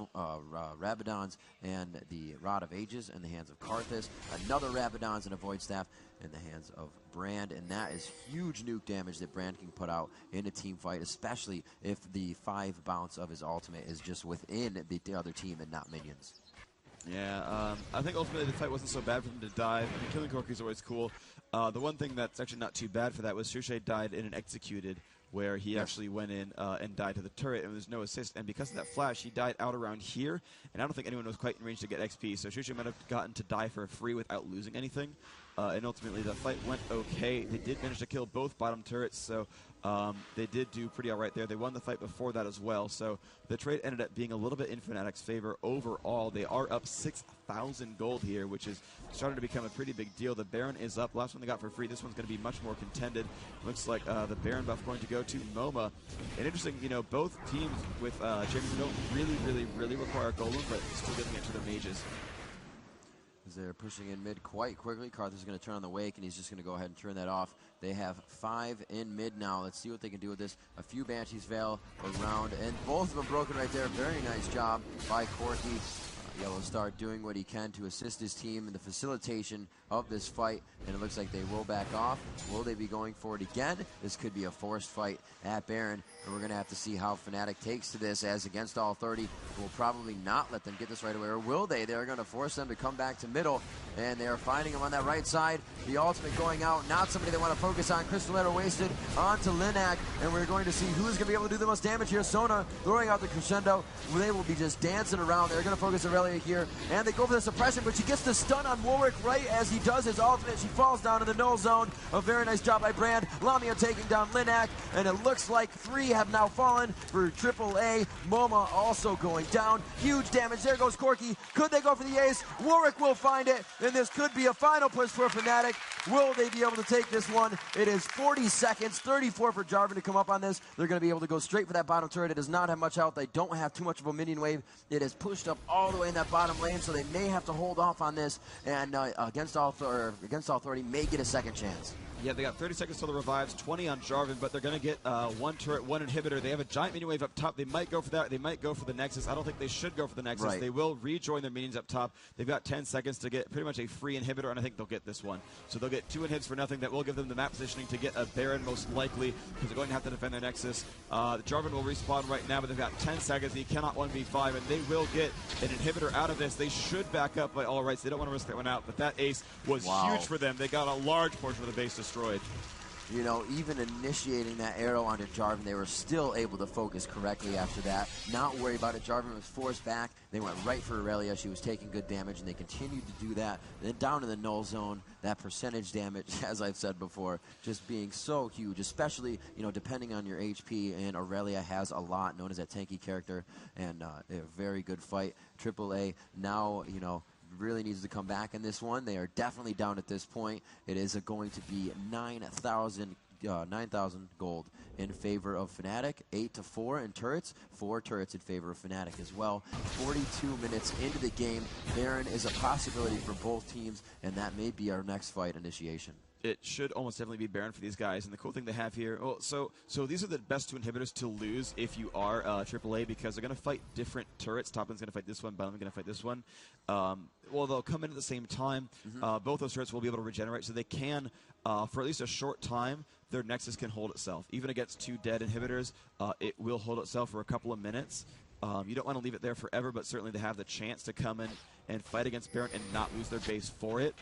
Rabadons, and the Rod of Ages in the hands of Karthus. Another Rabadons and a Void Staff in the hands of Brand, and that is huge nuke damage that Brand can put out in a team fight, especially if the 5 bounce of his ultimate is just within the other team and not minions. Yeah, I think ultimately the fight wasn't so bad for them to dive. I mean, killing Corky is always cool. The one thing that's actually not too bad for that was Shusha died in an executed, where he actually went in and died to the turret, and there was no assist. And because of that flash, he died out around here, and I don't think anyone was quite in range to get XP. So Shusha might have gotten to die for free without losing anything. and ultimately the fight went okay. They did manage to kill both bottom turrets, so they did do pretty all right there. They won the fight before that as well, so the trade ended up being a little bit in Fnatic's favor overall. They are up 6,000 gold here, which is starting to become a pretty big deal. The Baron is up. Last one they got for free. This one's going to be much more contended. Looks like the Baron buff going to go to MoMA. And interesting, you know, both teams with champions don't really require Golem, but still giving it to the mages. As they're pushing in mid quite quickly. Carthus going to turn on the wake, and he's just going to go ahead and turn that off. They have 5 in mid now. Let's see what they can do with this. A few Banshees Veil around, and both of them broken right there. Very nice job by Corky. Yellow Star doing what he can to assist his team in the facilitation of this fight, and it looks like they will back off. Will they be going for it again? This could be a forced fight at Baron, and we're going to have to see how Fnatic takes to this, as against all 30 will probably not let them get this right away, or will they? They're going to force them to come back to middle, and they are finding him on that right side. The ultimate going out, not somebody they want to focus on. Crystal Arrow wasted onto Linac, and we're going to see who's going to be able to do the most damage here. Sona throwing out the crescendo. They will be just dancing around. They're going to focus Aurelia here, and they go for the suppression, but she gets the stun on Warwick right as he does his ultimate. She falls down in the null zone. A very nice job by Brand. Lamia taking down Linac, and it looks like 3 have now fallen for AAA. MoMA also going down. Huge damage. There goes Corky. Could they go for the ace? Warwick will find it, and this could be a final push for Fnatic. Will they be able to take this one? It is 40 seconds, 34 for Jarvan to come up on this. They're going to be able to go straight for that bottom turret. It does not have much health. They don't have too much of a minion wave. It is pushed up all the way in that bottom lane, so they may have to hold off on this, and against all 30 may get a second chance. Yeah, they got 30 seconds till the revives, 20 on Jarvan, but they're going to get 1 turret, 1 inhibitor. They have a giant minion wave up top. They might go for that. They might go for the Nexus. I don't think they should go for the Nexus. Right. They will rejoin their minions up top. They've got 10 seconds to get pretty much a free inhibitor, and I think they'll get this one. So they'll get 2 inhibs for nothing. That will give them the map positioning to get a Baron most likely, because they're going to have to defend their Nexus. Jarvan will respawn right now, but they've got 10 seconds. He cannot 1v5, and they will get an inhibitor out of this. They should back up by all rights. They don't want to risk that one out, but that ace was huge for them. They got a large portion of the base destroyed. You know, even initiating that arrow onto Jarvan, they were still able to focus correctly after that. Not worry about it. Jarvan was forced back. They went right for Aurelia. She was taking good damage, and they continued to do that. And then down in the null zone, that percentage damage, as I've said before, just being so huge, especially, you know, depending on your HP. And Aurelia has a lot, known as that tanky character, and a very good fight. AAA now, you know, really needs to come back in this one. They are definitely down at this point. It is going to be 9,000 gold in favor of Fnatic. 8-4 in turrets. 4 turrets in favor of Fnatic as well. 42 minutes into the game. Baron is a possibility for both teams, and that may be our next fight initiation. It should almost definitely be Baron for these guys. And the cool thing they have here, well, so these are the best 2 inhibitors to lose if you are AAA, because they're going to fight different turrets. Top lane's going to fight this one, bottom lane's going to fight this one. Well, they'll come in at the same time. Both those turrets will be able to regenerate, so they can, for at least a short time, their Nexus can hold itself. Even against 2 dead inhibitors, it will hold itself for a couple of minutes. You don't want to leave it there forever, but certainly they have the chance to come in and fight against Baron and not lose their base for it.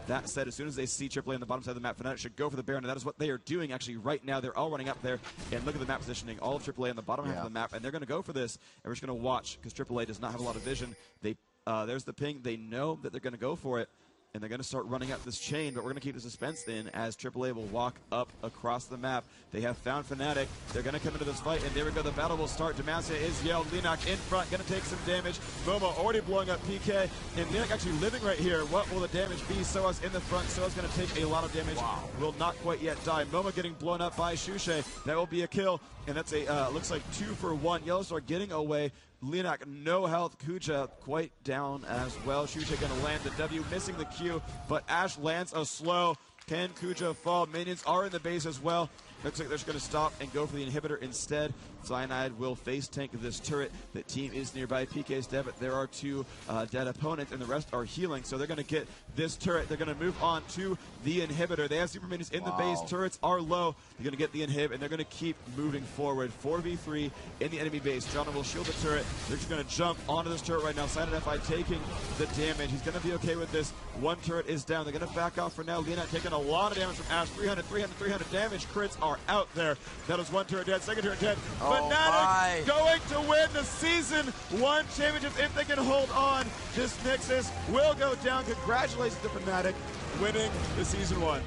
That said, as soon as they see AAA on the bottom side of the map, Fnatic should go for the Baron, and that is what they are doing actually right now. They're all running up there, and look at the map positioning. All of AAA on the bottom half of the map, and they're going to go for this, and we're just going to watch, because AAA does not have a lot of vision. There's the ping. They know that they're going to go for it, and they're going to start running up this chain, but we're going to keep the suspense in as AAA will walk up across the map. They have found Fnatic. They're going to come into this fight, and there we go. The battle will start. Demacia is yelled. Linac in front, going to take some damage. MoMA already blowing up PK, and Linac actually living right here. What will the damage be? Soa's in the front. Soa's going to take a lot of damage. Will not quite yet die. MoMA getting blown up by Shushe. That will be a kill, and that's a looks like 2 for 1. Yellowstar getting away. Linac, no health. Kuja quite down as well. Shushe going to land the W, missing the Q, but Ashe lands a slow. Can Kuja fall? Minions are in the base as well. Looks like they're just going to stop and go for the inhibitor instead. Cyanide will face tank this turret. The team is nearby. PK's dead, but there are 2 dead opponents, and the rest are healing. So they're going to get this turret. They're going to move on to the inhibitor. They have super minions in the base. Turrets are low. They're going to get the inhib, and they're going to keep moving forward. 4v3 in the enemy base. John will shield the turret. They're just going to jump onto this turret right now. Cyanide FI taking the damage. He's going to be okay with this. 1 turret is down. They're going to back off for now. Lina taking a lot of damage from Ashe. 300 damage. Crits are out there. That is 1 turret dead. 2nd turret dead. Fnatic going to win the Season 1 championship if they can hold on. This Nexus will go down. Congratulations to Fnatic. winning the Season 1.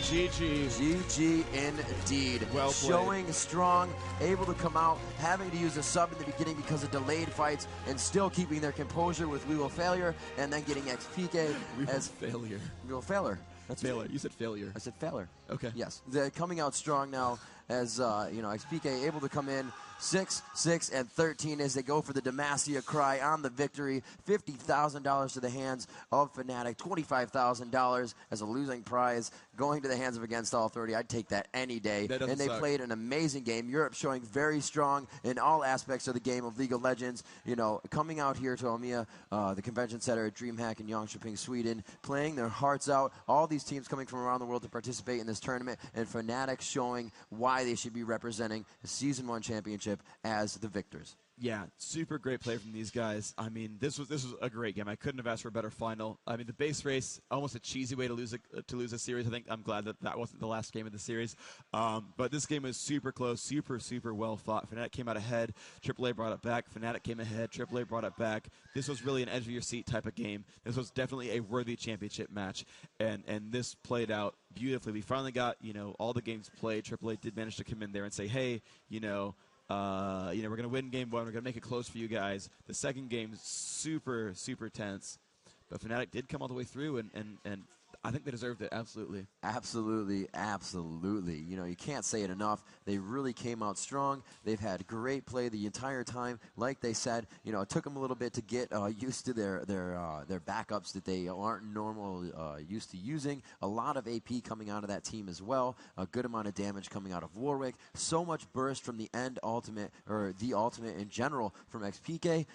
GG. GG indeed. Well played. Showing strong, able to come out, having to use a sub in the beginning because of delayed fights, and still keeping their composure with We Will Failure, and then getting XPK as failure. We Will Failure. That's failure. You said failure. I said failure. Okay. Yes. They're coming out strong now as, XPK able to come in 6, 6, and 13 as they go for the Demacia Cry on the victory. $50,000 to the hands of Fnatic. $25,000 as a losing prize going to the hands of Against All Authority. I'd take that any day. And they played an amazing game. Europe showing very strong in all aspects of the game of League of Legends. Coming out here to Almia, the convention center at DreamHack in Jönköping, Sweden, playing their hearts out. All these teams coming from around the world to participate in this tournament, and Fnatic showing why they should be representing the Season 1 championship as the victors. Yeah, super great play from these guys. I mean, this was a great game. I couldn't have asked for a better final. I mean, the base race, almost a cheesy way to lose a series. I think I'm glad that wasn't the last game of the series. But this game was super close, super well fought. Fnatic came out ahead. AAA brought it back. Fnatic came ahead. AAA brought it back. This was really an edge of your seat type of game. This was definitely a worthy championship match, and this played out beautifully. We finally got all the games played. AAA did manage to come in there and say, hey, we're going to win game 1. We're going to make it close for you guys. The second game is super tense. But Fnatic did come all the way through, and I think they deserved it, absolutely. Absolutely. You can't say it enough. They really came out strong. They've had great play the entire time. Like they said, it took them a little bit to get used to their backups that they aren't used to using. A lot of AP coming out of that team as well. A good amount of damage coming out of Warwick. So much burst from the end ultimate, or the ultimate in general from XPK.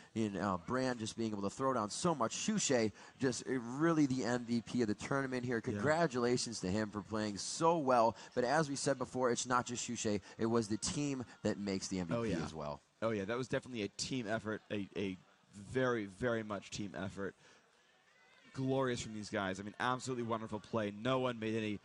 Brand just being able to throw down so much. Shushay, just really the MVP of the tournament here. Congratulations to him for playing so well. But as we said before, it's not just Shushay. It was the team that makes the MVP as well. Oh, yeah. That was definitely a team effort, a very much team effort. Glorious from these guys. I mean, absolutely wonderful play. No one made any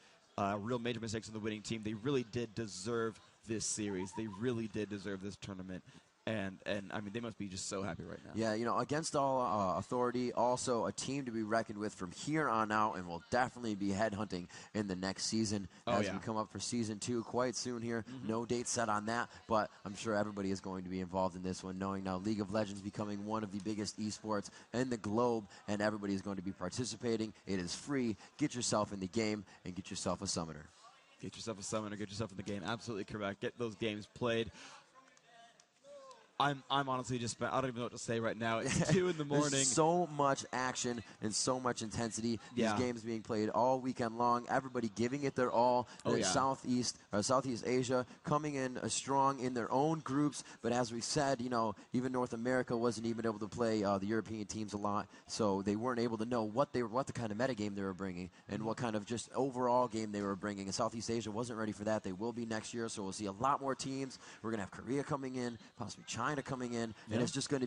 real major mistakes on the winning team. They really did deserve this series. They really did deserve this tournament. And I mean, they must be just so happy right now. Yeah, Against All Authority, also a team to be reckoned with from here on out, and will definitely be headhunting in the next season as we come up for Season 2 quite soon here. No date set on that, but I'm sure everybody is going to be involved in this one, knowing now League of Legends becoming one of the biggest esports in the globe, and everybody is going to be participating. It is free. Get yourself in the game and get yourself a summoner. Get yourself a summoner. Get yourself in the game. Absolutely correct. Get those games played. I'm honestly just, I don't even know what to say right now. It's 2 in the morning. There's so much action and so much intensity. These games being played all weekend long. Everybody giving it their all. Southeast Asia coming in strong in their own groups. But as we said, even North America wasn't even able to play the European teams a lot. So they weren't able to know what the kind of metagame they were bringing and what kind of just overall game they were bringing. And Southeast Asia wasn't ready for that. They will be next year. So we'll see a lot more teams. We're going to have Korea coming in, possibly China coming in, and it's just going to be